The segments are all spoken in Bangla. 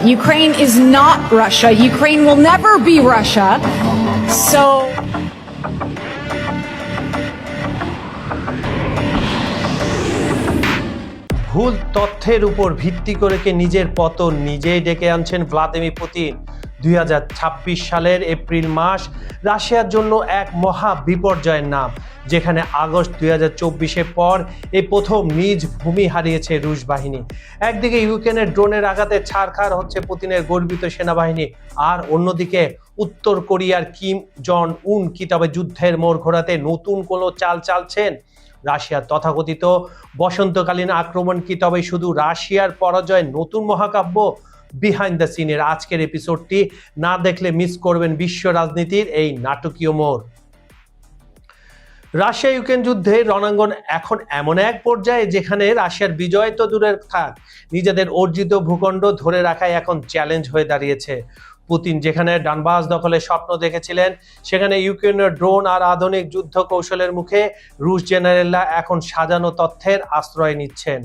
Ukraine is not Russia. Ukraine will never be Russia. So ভুল তথ্যের উপর ভিত্তি করে নিজের পতন নিজেই ডেকে আনছেন ভ্লাদিমির পুতিন। 2026 সালের এপ্রিল মাস রাশিয়ার জন্য এক মহা বিপর্যয়ের নাম, যেখানে আগস্ট 2024-এর পর এই প্রথম নিজ ভূমি হারিয়েছে রুশ বাহিনী। একদিকে ইউক্রেনের ড্রোনের আঘাতে ছারখার হচ্ছে পুতিনের গর্বিত সেনাবাহিনী, আর অন্যদিকে উত্তর কোরিয়ার কিম জন উন কি তবে যুদ্ধের মোড় ঘোরাতে নতুন কোনো চাল চালছেন? রাশিয়ার তথাকথিত বসন্তকালীন আক্রমণ কি তবে শুধু রাশিয়ার পরাজয় নতুন মহাকাব্য? বিহাইন্ড দ্য সিনের আজকের এপিসোডটি না দেখলে মিস করবেন বিশ্ব রাজনীতির এই নাটকীয় মোড়। রাশিয়া ইউক্রেন যুদ্ধে রণাঙ্গন এখন এমন এক পর্যায়ে যেখানে রাশিয়ার বিজয় তো দূরের থাক, নিজেদের অর্জিত ভূখণ্ড ধরে রাখাই এখন চ্যালেঞ্জ হয়ে দাঁড়িয়েছে। পুতিন যেখানে ডানবাস দখলের স্বপ্ন দেখেছিলেন, সেখানে ইউক্রেনের ড্রোন আর আধুনিক যুদ্ধ কৌশলের মুখে রুশ জেনারেলরা এখন সাজানো তথ্যের আশ্রয় নিচ্ছেন।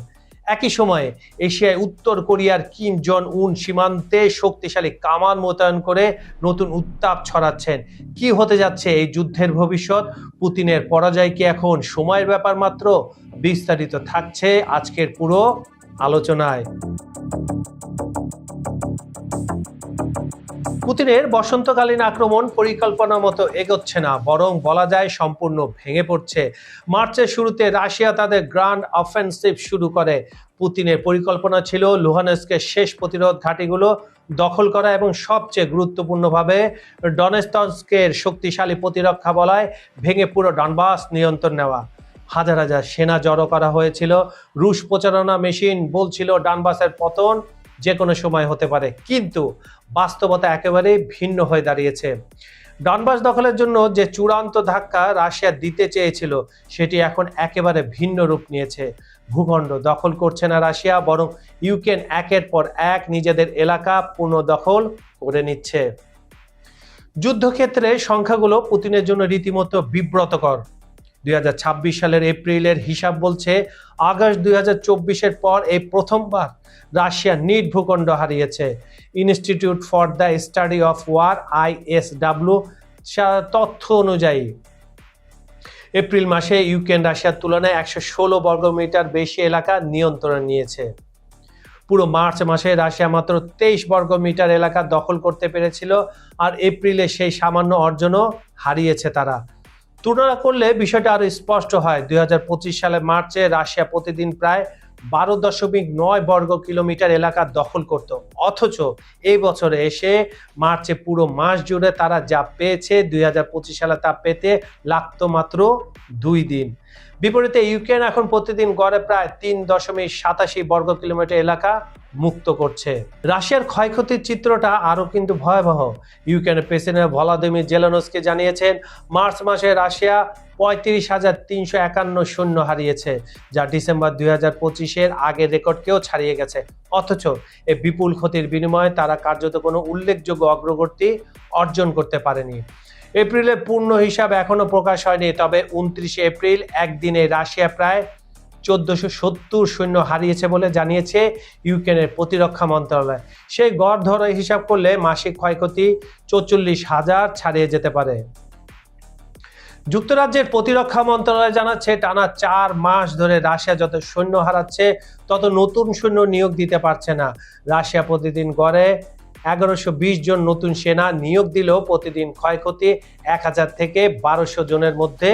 একই সময়ে এশিয়ায় উত্তর কোরিয়ার কিম জন উন সীমান্তে শক্তিশালী কামান মোতায়েন করে নতুন উত্তাপ ছড়াচ্ছেন। কি হতে যাচ্ছে এই যুদ্ধের ভবিষ্যৎ? পুতিনের পরাজয় কি এখন সময়ের ব্যাপার মাত্র? বিস্তারিত থাকছে আজকের পুরো আলোচনায়। পুতিনের বসন্তকালীন আক্রমণ পরিকল্পনা মতো এগোচ্ছে না, বরং বলা যায় সম্পূর্ণ ভেঙে পড়ছে। মার্চের শুরুতে রাশিয়া তাদের গ্র্যান্ড অফেন্সিভ শুরু করে। পুতিনের পরিকল্পনা ছিল লুহানস্কের শেষ প্রতিরোধ ঘাঁটিগুলো দখল করা এবং সবচেয়ে গুরুত্বপূর্ণভাবে ডনেটস্কের শক্তিশালী প্রতিরক্ষা বলয় ভেঙে পুরো ডনবাস নিয়ন্ত্রণ নেওয়া। হাজার হাজার সেনা জড়ো করা হয়েছিল। রুশ প্রচারণা মেশিন বলছিল ডনবাসের পতন যে কোনো সময় হতে পারে, কিন্তু বাস্তবতা একেবারে ভিন্ন হয়ে দাঁড়িয়েছে। ডনবাস দখলের জন্য যে চূড়ান্ত ধাক্কা রাশিয়া দিতে চেয়েছিল, সেটি এখন একেবারে ভিন্ন রূপ নিয়েছে। ভূখণ্ড দখল করছে না রাশিয়া, বরং ইউক্রেন একের পর এক নিজেদের এলাকা পুনর্দখল করে নিচ্ছে। যুদ্ধক্ষেত্রে সংখ্যাগুলো পুতিনের জন্য রীতিমতো বিব্রতকর। 2026 সালের এপ্রিলের হিসাব বলছে আগস্ট 2024-এর পর এই প্রথমবার রাশিয়া নিট ভূখণ্ড হারিয়েছে। Institute for the Study of War ISW তথ্য অনুযায়ী এপ্রিল মাসে ইউক্রেন রাশিয়ার তুলনায় 116 বর্গমিটার বেশি এলাকা নিয়ন্ত্রণে নিয়েছে। পুরো মার্চ মাসে রাশিয়া মাত্র 23 বর্গমিটার এলাকা দখল করতে পেরেছিল, আর এপ্রিলে সেই সামান্য অর্জনও হারিয়েছে তারা। তুলনা করলে বিষয়টা আরো স্পষ্ট হয়। 2025 সালে মার্চে রাশিয়া প্রতিদিন প্রায় 12.9 বর্গ কিলোমিটার এলাকা দখল করত, অথচ এই বছরে এসে মার্চে পুরো মাস জুড়ে তারা যা পেয়েছে 2025 সালে তা পেতে লাগতো মাত্র 2 দিন। বিপরীতে ইউক্রেন এখন প্রতিদিন গড়ে প্রায় 3.87 বর্গ কিলোমিটার এলাকা মুক্ত করছে। রাশিয়ার ক্ষয়ক্ষতির চিত্রটা আরো কিন্তু ভয়াবহ। ইউক্রেনের প্রেসিডেন্ট ভলোদিমির জেলেনস্কি জানিয়েছেন, মার্চ মাসে রাশিয়া 35,351 সৈন্য হারিয়েছে, যা ডিসেম্বর 2025-এর আগের রেকর্ডকেও ছাড়িয়ে গেছে। অথচ এই বিপুল ক্ষতির বিনিময়ে তারা কার্যত কোনো উল্লেখযোগ্য অগ্রগতি অর্জন করতে পারেনি। এপ্রিলের পূর্ণ হিসাব এখনো প্রকাশ হয়নি, তবে 29 এপ্রিল একদিনে রাশিয়া প্রায় 1470 সৈন্য হারিয়েছে বলে জানিয়েছে ইউক্রেনের প্রতিরক্ষা মন্ত্রণালয়। সেই গড় ধরে হিসাব করলে মাসিক ক্ষয়ক্ষতি 44,000 ছাড়িয়ে যেতে পারে। যুক্তরাজ্যের প্রতিরক্ষা মন্ত্রণালয় জানাচ্ছে, টানা 4 মাস ধরে রাশিয়া যত সৈন্য হারাচ্ছে তত নতুন সৈন্য নিয়োগ দিতে পারছে না। রাশিয়া প্রতিদিন গড়ে 1120 জন নতুন সেনা নিয়োগ দিলেও প্রতিদিন ক্ষয়ক্ষতি 1000 থেকে 1200 জনের মধ্যে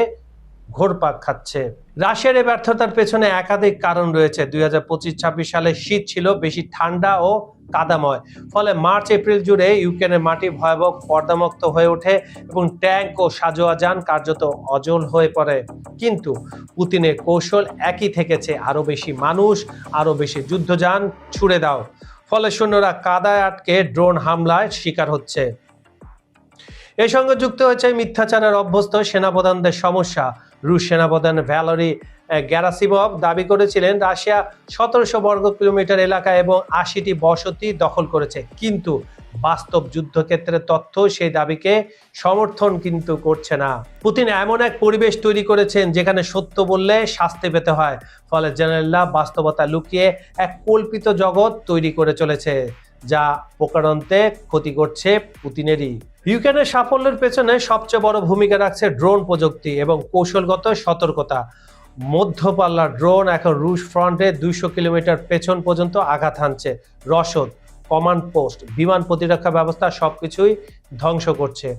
ঘোরপাক খাচ্ছে। রাশিয়ার এই ব্যর্থতার পেছনে একাধিক কারণ রয়েছে। 2025-26 সালে শীত ছিল বেশি ঠান্ডা ও কাদাময়, ফলে মার্চ এপ্রিল জুড়ে ইউক্রেনের মাটি ভয়াবহ পর্দামুক্ত হয়ে ওঠে এবং ট্যাঙ্ক ও সাজোয়া যান কার্যত অচল হয়ে পড়ে। কিন্তু পুতিনের কৌশল একই থেকেছে, আরো বেশি মানুষ, আরো বেশি যুদ্ধযান ছুড়ে দাও। ফলে সৈন্যরা কাদায় আটকে ড্রোন হামলায় শিকার হচ্ছে। এর সঙ্গে যুক্ত হয়েছে মিথ্যাচারের অভ্যস্ত সেনাপ্রধানদের সমস্যা। রুশ সেনাপ্রধান ভ্যালেরি গ্যারাসিমভ দাবি করেছিলেন রাশিয়া 1700 বর্গ কিলোমিটার এলাকা এবং 80টি বসতি দখল করেছে, কিন্তু বাস্তব যুদ্ধক্ষেত্রের তথ্য সেই দাবিকে সমর্থন কিন্তু করছে না। পুতিন এমন এক পরিবেশ তৈরি করেছেন যেখানে সত্য বললে শাস্তি পেতে হয়, ফলে জেনারেলরা বাস্তবতা লুকিয়ে এক কল্পিত জগৎ তৈরি করে চলেছে, যা প্রকারান্তে ক্ষতি করছে পুতিনেরই। ইউক্রেনের সাফল্যের পেছনে সবচেয়ে বড় ভূমিকা রাখছে ড্রোন প্রযুক্তি এবং কৌশলগত সতর্কতা। মধ্যপাল্লার ড্রোন এখন রুশ ফ্রন্টে 200 কিলোমিটার পেছন পর্যন্ত আঘাত হানছে। রসদ, কমান্ড পোস্ট, বিমান প্রতিরক্ষা ব্যবস্থা সবকিছুই ধ্বংস করছে।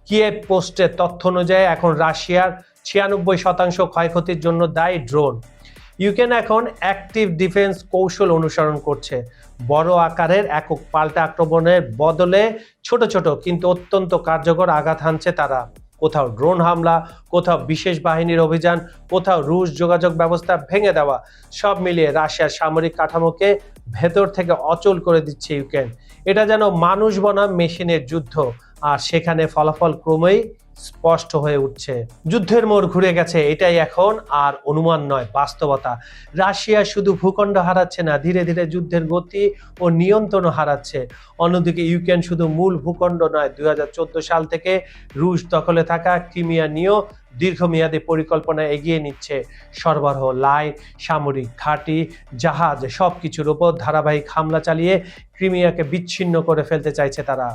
কিয়েভ পোস্টের তথ্য অনুযায়ী এখন রাশিয়ার 96% ক্ষয়ক্ষতির জন্য দায়ী ড্রোন। ইউক্রেন এখন অ্যাক্টিভ ডিফেন্স কৌশল অনুসরণ করছে। বড় আকারের একক পাল্টা আক্রমণের বদলে ছোট ছোট কিন্তু অত্যন্ত কার্যকর আঘাত হানছে তারা। কোথাও ড্রোন হামলা, কোথাও বিশেষ বাহিনীর অভিযান, কোথাও রুশ যোগাযোগ ব্যবস্থা ভেঙে দেওয়া, সব মিলিয়ে রাশিয়ার সামরিক কাঠামোকে ভেতর থেকে অচল করে দিচ্ছে ইউক্রেন। এটা যেন মানুষ বনাম মেশিনের যুদ্ধ, আর সেখানে ফলাফল ক্রমেই স্পষ্ট হয়ে উঠছে। যুদ্ধের মোড় ঘুরে গেছে, এটাই এখন আর অনুমান নয়, বাস্তবতা। রাশিয়া শুধু ভূখণ্ড হারাচ্ছে না, ধীরে ধীরে যুদ্ধের গতি ও নিয়ন্ত্রণও হারাচ্ছে। অন্যদিকে ইউক্রেন শুধু মূল ভূখণ্ড নয়, 2014 সাল থেকে রুশ দখলে থাকা ক্রিমিয়া নিয়েও দীর্ঘমেয়াদী পরিকল্পনা এগিয়ে নিচ্ছে। সরবরাহ লাইন, সামরিক ঘাঁটি, জাহাজ সবকিছুর উপর ধারাবাহিক হামলা চালিয়ে ক্রিমিয়াকে বিচ্ছিন্ন করে ফেলতে চাইছে তারা।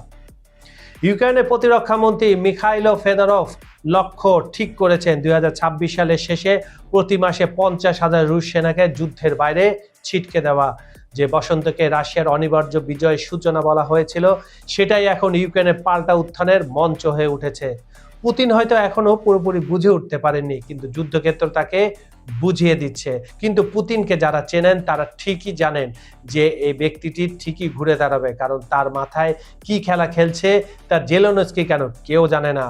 ইউক্রেনের প্রতিরক্ষা মন্ত্রী মিখাইলো ফেদরভ লক্ষ্য ঠিক করেছেন 2026 সালের শেষে প্রতি মাসে 50,000 রুশ সেনাকে যুদ্ধের বাইরে ছিটকে দেওয়া। যে বসন্তকে রাশিয়ার অনিবার্য বিজয়ের সূচনা বলা হয়েছিল, সেটাই এখন ইউক্রেনের পাল্টা উত্থানের মঞ্চ হয়ে উঠেছে। পুতিন হয়তো এখনো পুরোপুরি বুঝে উঠতে পারেননি, কিন্তু যুদ্ধক্ষেত্র তাকে বুঝিয়ে দিচ্ছে। কিন্তু পুতিনকে যারা চেনেন তারা ঠিকই জানেন যে এই ব্যক্তিটি ঠিকই ঘুরে দাঁড়াবে, কারণ তার মাথায় কি খেলা খেলছে তা জেলেনস্কি কেন কেউ জানে না।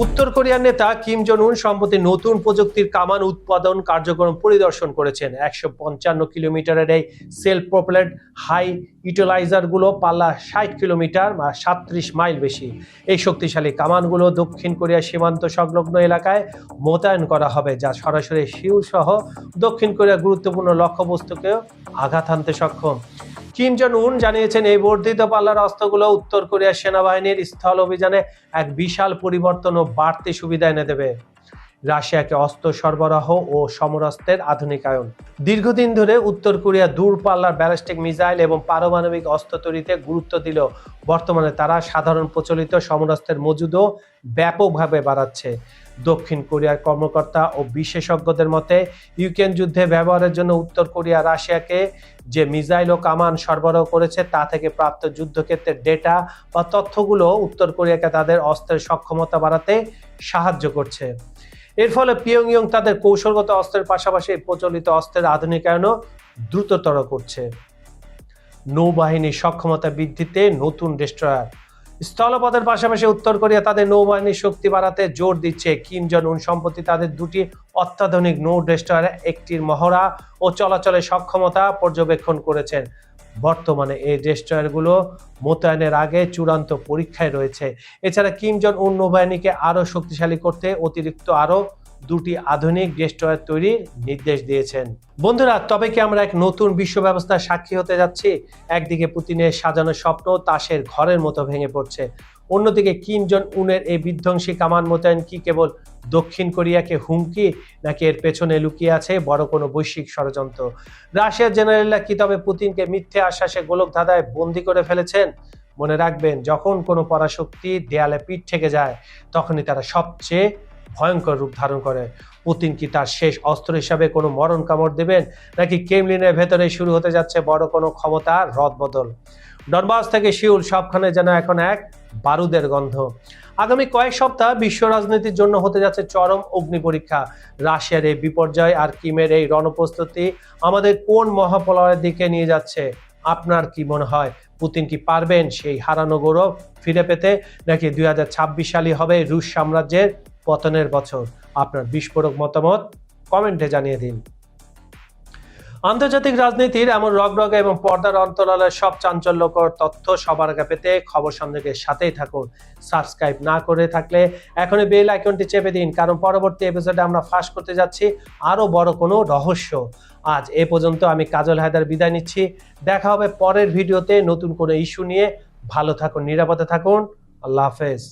উত্তর কোরিয়ার নেতা কিম জং উন সম্প্রতি নতুন প্রযুক্তির কামান উৎপাদন কার্যক্রম পরিদর্শন করেছেন। 155 কিলোমিটারের এই সেলফ প্রপেলেড হাই ইউটিলাইজারগুলো পাল্লা 60 কিলোমিটার বা 37 মাইল বেশি। এই শক্তিশালী কামানগুলো দক্ষিণ কোরিয়ার সীমান্ত সংলগ্ন এলাকায় মোতায়েন করা হবে, যা সরাসরি সিউল সহ দক্ষিণ কোরিয়ার গুরুত্বপূর্ণ লক্ষ্যবস্তুকেও আঘাত হানতে সক্ষম। কিম জং উন জানিয়েছেন এই বর্ধিত পাল্লার অস্ত্রগুলো উত্তর কোরিয়ার সেনাবাহিনীর স্থল অভিযানে এক বিশাল পরিবর্তন ও বাড়তি সুবিধা এনে দেবে। রাশিয়াকে অস্ত্র সরবরাহ ও সমরাস্ত্রের আধুনিকায়ন। দীর্ঘদিন ধরে উত্তর কোরিয়া দূরপাল্লার ব্যালিস্টিক মিসাইল এবং পারমাণবিক অস্ত্র তৈরিতে গুরুত্ব দিল। বর্তমানে তারা সাধারণ প্রচলিত সমরাস্ত্রের মজুদও ব্যাপকভাবে বাড়াচ্ছে। দক্ষিণ কোরিয়ার কর্মকর্তা ও বিশেষজ্ঞদের মতে ইউক্রেন যুদ্ধে ব্যবহারের জন্য উত্তর কোরিয়া রাশিয়াকে যে মিসাইল ও কামান সরবরাহ করেছে তা থেকে প্রাপ্ত যুদ্ধক্ষেত্রের ডেটা বা তথ্যগুলো উত্তর কোরিয়াকে তাদের অস্ত্রের সক্ষমতা বাড়াতে সাহায্য করছে। এর ফলে পিয়ংইয়ং তাদের কৌশলগত অস্ত্রের পাশাপাশি প্রচলিত অস্ত্রের আধুনিকায়নও দ্রুততর করছে। নৌবাহিনীর সক্ষমতা বৃদ্ধিতে নতুন ডেস্ট্রয়ার। স্থলপথের পাশাপাশি উত্তর কোরিয়া তাদের নৌবাহিনীর শক্তি বাড়াতে জোর দিচ্ছে। কিম জং উন সম্প্রতি তাদের দুটি অত্যাধুনিক নৌ ডেস্ট্রয়ার একটির মহড়া ও চলাচলের সক্ষমতা পর্যবেক্ষণ করেছেন। বর্তমানে এই ডেস্ট্রয়ারগুলো মোতায়েনের আগে চূড়ান্ত পরীক্ষায় রয়েছে। এছাড়া কিম জং উন নৌবাহিনীকে আরও শক্তিশালী করতে অতিরিক্ত আরও দুটি আধুনিক ডেস্ট্রয়ার তৈরির নির্দেশ দিয়েছেন। বন্ধুরা, তবে কি আমরা এক নতুন বিশ্ব ব্যবস্থার সাক্ষী হতে যাচ্ছি? একদিকে পুতিনের সাজানো স্বপ্ন তাসের ঘরের মতো ভেঙে পড়ছে, অন্যদিকে কিম জং উনের এই বিধ্বংসী কামান মোতায়েন কি কেবল দক্ষিণ কোরিয়াকে হুমকি, নাকি এর পেছনে লুকিয়ে আছে বড় কোনো বৈশ্বিক ষড়যন্ত্র? রাশিয়ার জেনারেলরা কি তবে পুতিনকে মিথ্যে আশ্বাসে গোলক ধাঁধায় বন্দী করে ফেলেছেন? মনে রাখবেন, যখন কোনো পরাশক্তি দেয়ালে পিঠ থেকে যায় তখনই তারা সবচেয়ে ভয়ঙ্কর রূপ ধারণ করে। পুতিন কি তার শেষ অস্ত্র হিসাবে কোনো মরণ কামড় দেবেন, নাকি ক্রেমলিনের ভেতরে শুরু হতে যাচ্ছে বড় কোনো ক্ষমতার রদবদল? ডনবাস থেকে সিউল সবখানে যেন এখন এক বারুদের গন্ধ। আগামী কয়েক সপ্তাহ বিশ্ব রাজনীতির জন্য হতে যাচ্ছে চরম অগ্নি পরীক্ষা। রাশিয়ার এই বিপর্যয় আর কিমের এই রণপ্রস্তুতি আমাদের কোন মহাপ্রলয়ের দিকে নিয়ে যাচ্ছে? আপনার কি মনে হয়, পুতিন কি পারবেন সেই হারানো গৌরব ফিরে পেতে, নাকি 2026 সালই হবে রুশ সাম্রাজ্যের পতনের বছর? আপনার বিস্ফোরক মতামত কমেন্টে জানিয়ে দিন। আন্তর্জাতিক রাজনীতির এমন রগরগে এবং পর্দার অন্তরালের সব চাঞ্চল্যকর তথ্য সবার আগে পেতে খবর সন্দেহের সাথেই থাকুন। সাবস্ক্রাইব না করে থাকলে এখনই বেল আইকনটি চেপে দিন, কারণ পরবর্তী এপিসোডে আমরা ফাঁস করতে যাচ্ছি আরও বড় কোনো রহস্য। আজ এ পর্যন্ত আমি কাজল হায়দার বিদায় নিচ্ছি। দেখা হবে পরের ভিডিওতে নতুন কোনো ইস্যু নিয়ে। ভালো থাকুন, নিরাপদে থাকুন। আল্লাহ হাফেজ।